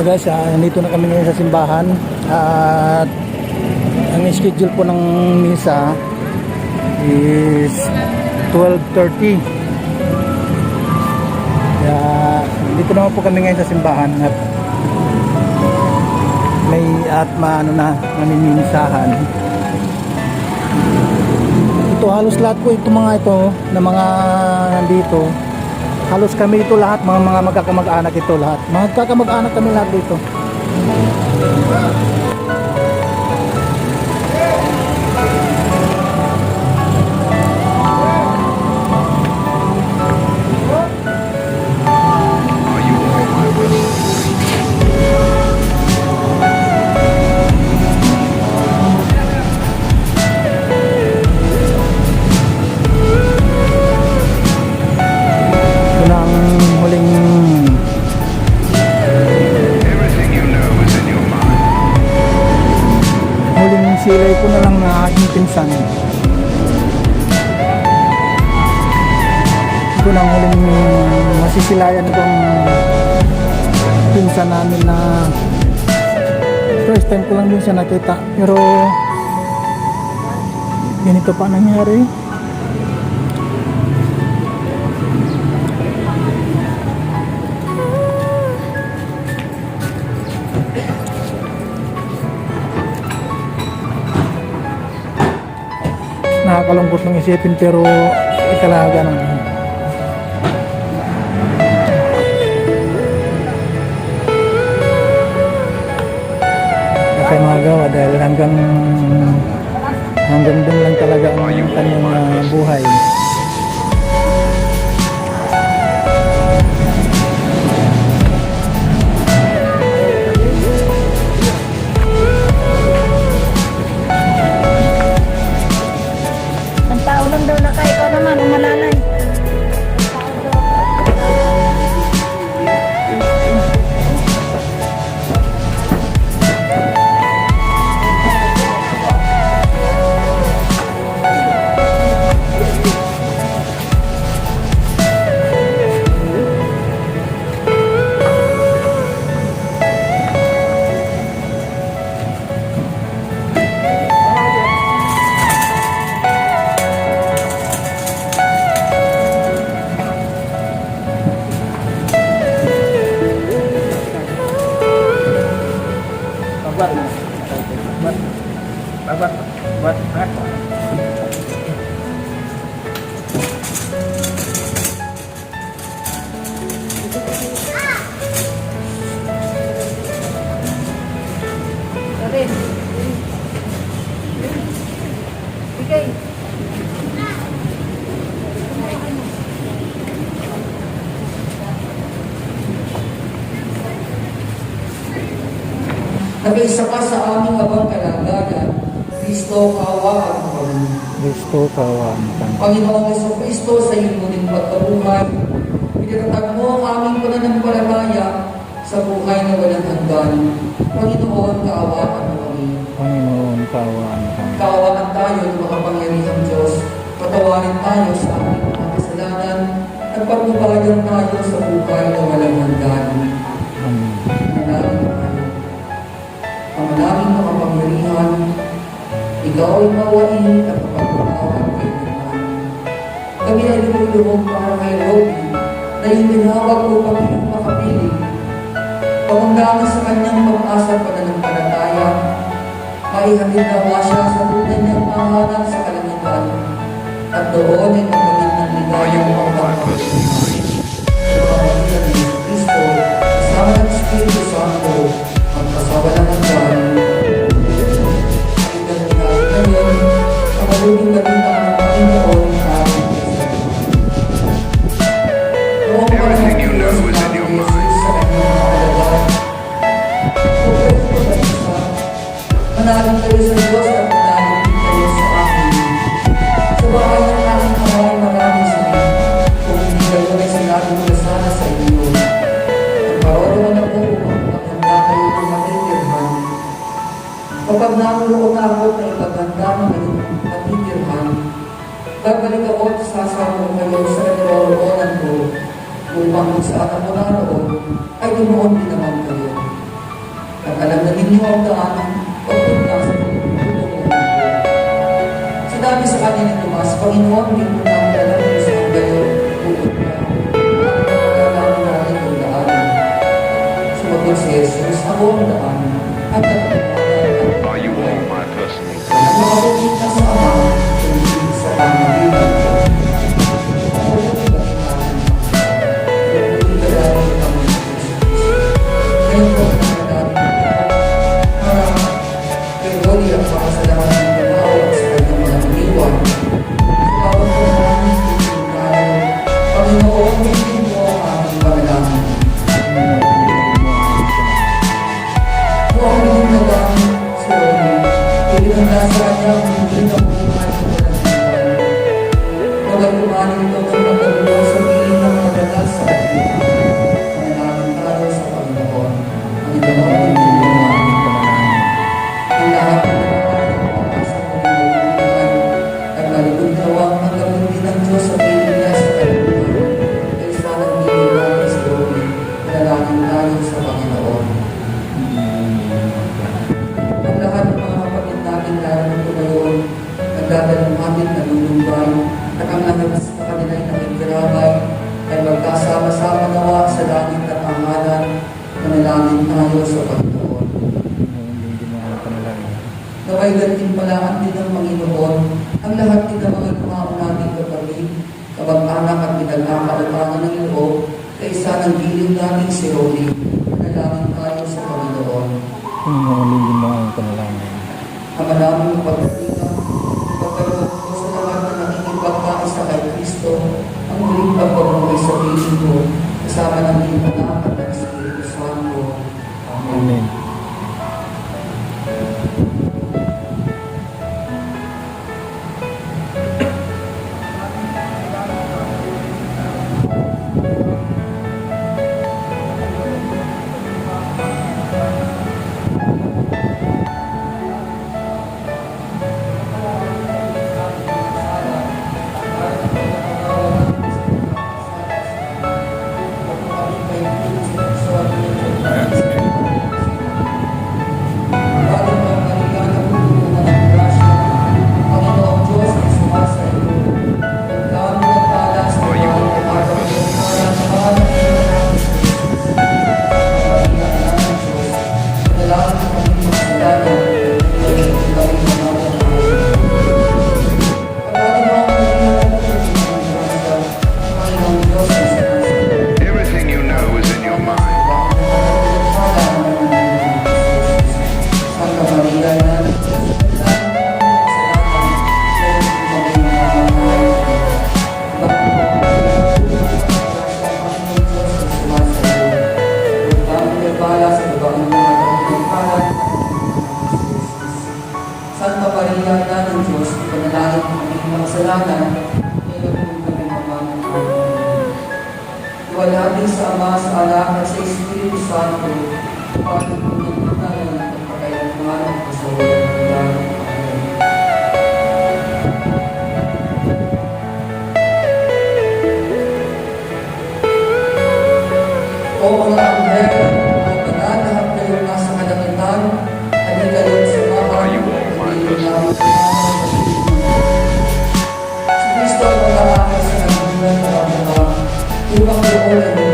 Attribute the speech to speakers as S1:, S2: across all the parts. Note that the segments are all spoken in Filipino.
S1: Guys, nandito na kami ngayon sa simbahan at ang schedule po ng misa is 12:30. Kaya dito naman po kami ngayon sa simbahan at may namiminisahan. Ito halos lahat po ito mga ito na mga nandito. Halos kami ito lahat, mga magkakamag-anak ito lahat. Magkakamag-anak kami lahat dito. Silay ko na lang na aking pinsan. Ito na huling masisilayan itong pinsan namin na first time ko lang din siya nakita. Pero ganito pa nangyari. Nakakalungkot ng isipin pero ikalaga ng kaya magawa dahil hanggang dun lang talaga ang kanyang buhay.
S2: Nag-isa ka sa aming abang kalagayan, Kristo, kaawaan mo kami.
S1: Kristo, kaawaan mo kami.
S2: Panginoong Jesucristo, sa iyong muling pagkabuhay, initatag mo ang aming pananampalataya sa buhay na walang hanggan. Panginoon, kaawaan mo kami.
S1: Panginoon, kaawaan mo kami.
S2: Kaawaan tayo ng makapangyarihang Diyos. Patawarin tayo sa aming mga kasalanan at pagbabayan tayo sa buhay na walang hanggan.
S1: Amen.
S2: Ang aming makapangyarihan, ikaw ay mawain at mapagpapawag kay naman. Kami ay lumulubog para kay Robin na yung binawag upang iyong makapili. Pamanggangan sa kanyang pag-asa at pananampalataya, maihatid nawa siya sa tunay niyang tahanan sa kalangitan at doon ay magkamit ng ligayang pagpapawag. Sa pamamagitan ni Kristo, kasama ng Espiritu Santo, magkasawalang hanggan. Ay ganun ngayon, ang mabuting balita ng Panginoon na aming noong panahon ni Diyos na Jesus sa kanyang kalagayan. Manalig kayo sa Diyos at manalig kayo sa akin. Sa bahay ng aking amay maraming silid, kung hindi kayo ay sinabi mula sana sa inyo. Ang parolo na po upang maghanda kayo kung matitirhan. kapag naroon ako na ipaghanda ng inyong patitirhan, babalik ako at sasama ko kayo sa niloroonan ko upang kung saan ako naroon ay dumoon din naman kayo. At alam na ninyo ang daanan pagpunta sa pagpunta ko. Sinabi sa kanya ni Tomas, Panginoon, hindi mo na ang alam kung saan kayo pupunta. Ang natin ang daanan. Sumagot si Jesus, ako ang daanan at
S3: Are you all my personal
S2: ang makapagkita sa Ama, hindi sa pamagitan ko. Ako yung ibagitan. Yung ibagitan ng Panginoon Jesus. Ngayon po ang nagdadaan para kay Lodi at para sa lahat ng tumawag sa kanyang mga iniwan. Sa bawat po namin itinigay, Panginoon, hindi mo ang aming panalangin. Kung ang inyong nagdaan sa Lodi, ibinanda sa kanya ang hindi na buhay ng walang hanggan. Naway kumanin ito ng nagkagulo sa piling ng mga dagal sa atin. Manalangin tayo sa Panginoon. Panginoon, hindi mo ang aming panalangin. Ang lahat ng mga pumapasa ng buhay ay maligod nawang magawin din ng Diyos sa piling niya sa kaluluwa. Kaya sana hindi natin sa Lodi, manalangin tayo sa Panginoon. Ang lahat ng mga kapatid natin lalo ko ngayon, nagdadalunghatin, nalulumbay, at ang lahat sa kanila ay nakikirabay, ay magkasama-sama nawa sa langit at pangalan, manalangin tayo sa Panginoon.
S1: Hindi mo ang panalangin.
S2: Naway ganting palaan din ng Panginoon, ang lahat din ng mga lumao nating kapatid, kabag-anak at pinagkakautangan ng loob, kaysa ng giliw nating si Roli, manalangin tayo sa Panginoon.
S1: Hindi mo ang panalangin.
S2: Ang maraming pagkakilang, pagkaroon ko sa lahat na nakikipagkaisa kay Kristo, ang muling pagpabuhay sa piling ko, kasama ng iyong anak at ng Espiritu Santo. Amen.
S1: Amen.
S3: Everything you know is in your mind.
S2: Santa Maria, Ina ng Diyos, ipanalangin ang aming mga kasalanan, ngayon kung kami mamamahan. Iwalhati sa Ama, sa Anak, at sa Espiritu Santo, upang kung na ng pagkakailangan at sa walang hanggan. Amen. O mga anghel, mga banal, lahat kayo nasa kalangitan, hindi kayo sa
S3: Are you all my personal
S2: Si Kristo ang mag-aakay sa nagulan ng mga upang doon ay sa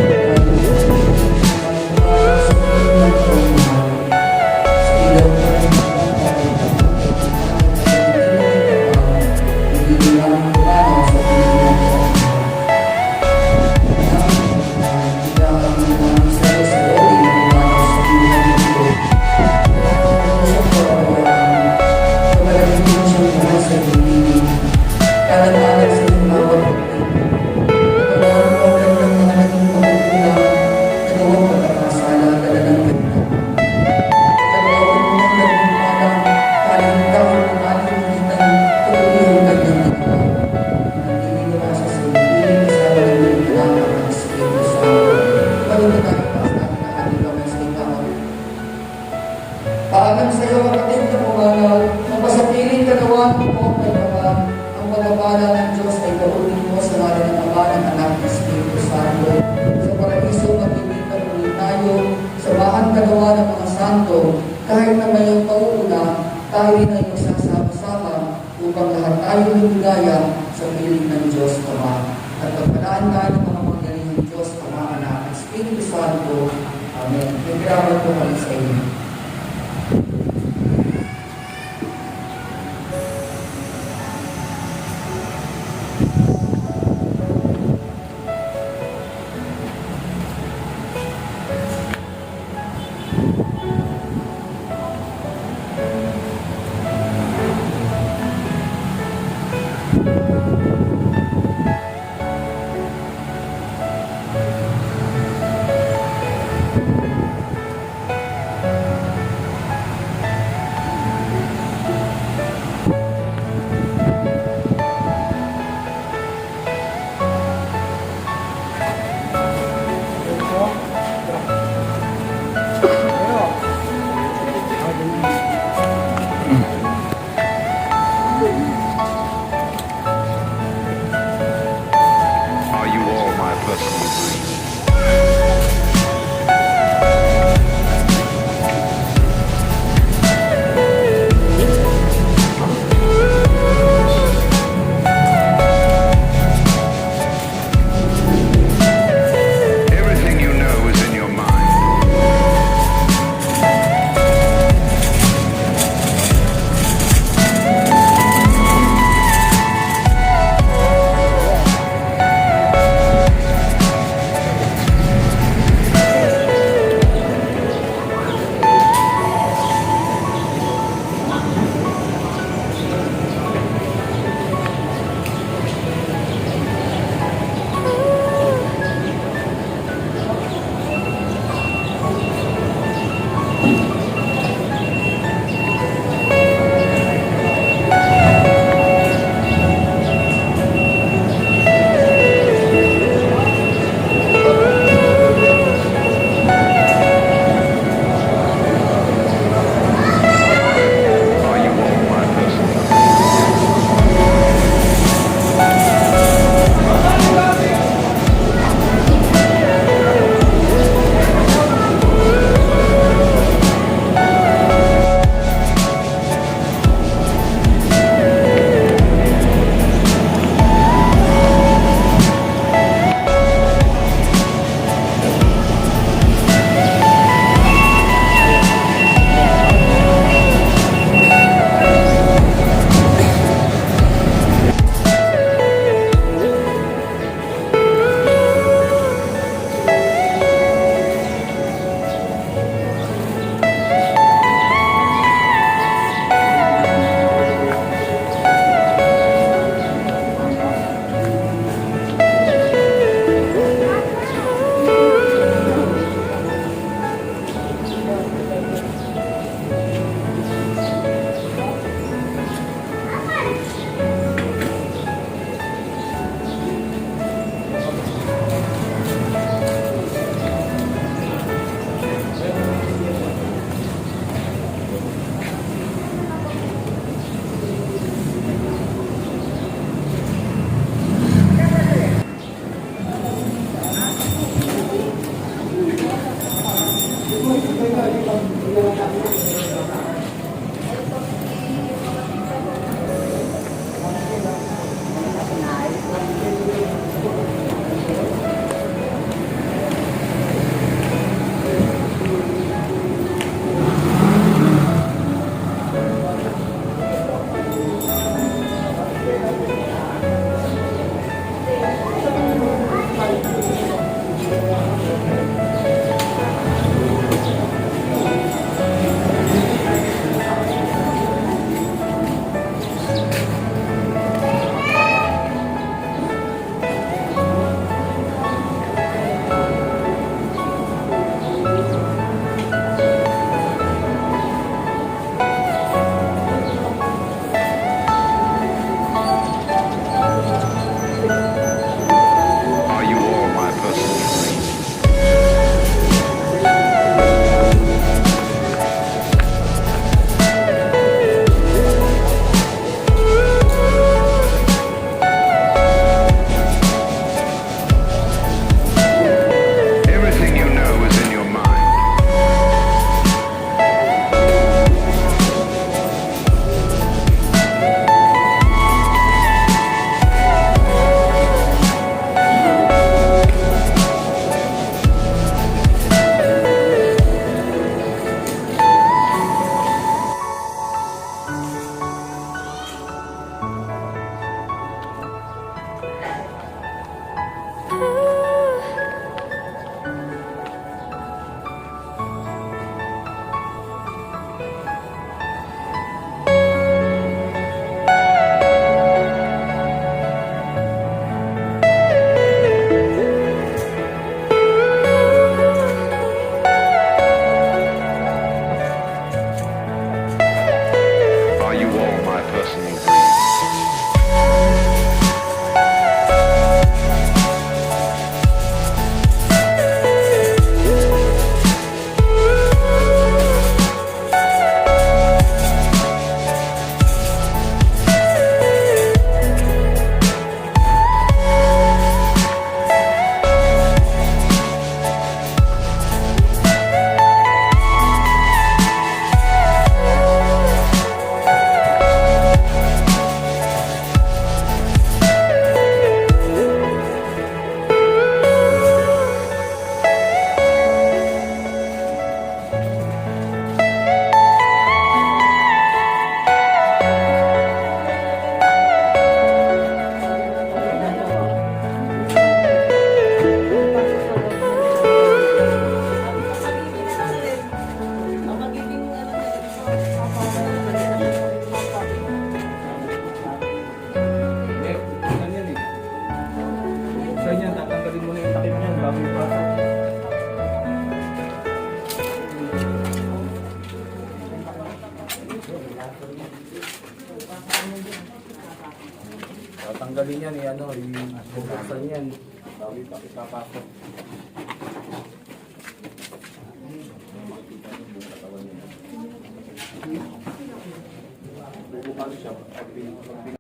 S2: pagpapala ng Diyos ay gawin mo sa ngalan ng Ama, ng Anak, ng Espiritu Santo. Sa paraiso magkikita ulit tayo, sa bahan kagawa ng mga santo, kahit na mayong pauuna, tayo rin ay magsasama-sama upang lahat tayo lumigaya sa piling ng Diyos Ama. At pagpalaan tayo ng mga pangyaring ng Diyos Ama, Anak, at Espiritu Santo. Amen. Nagkiraman po kami sa inyo.
S4: Tatanggalin yan, bubuksan yan. Bago ipapasok. Bubuksan siya.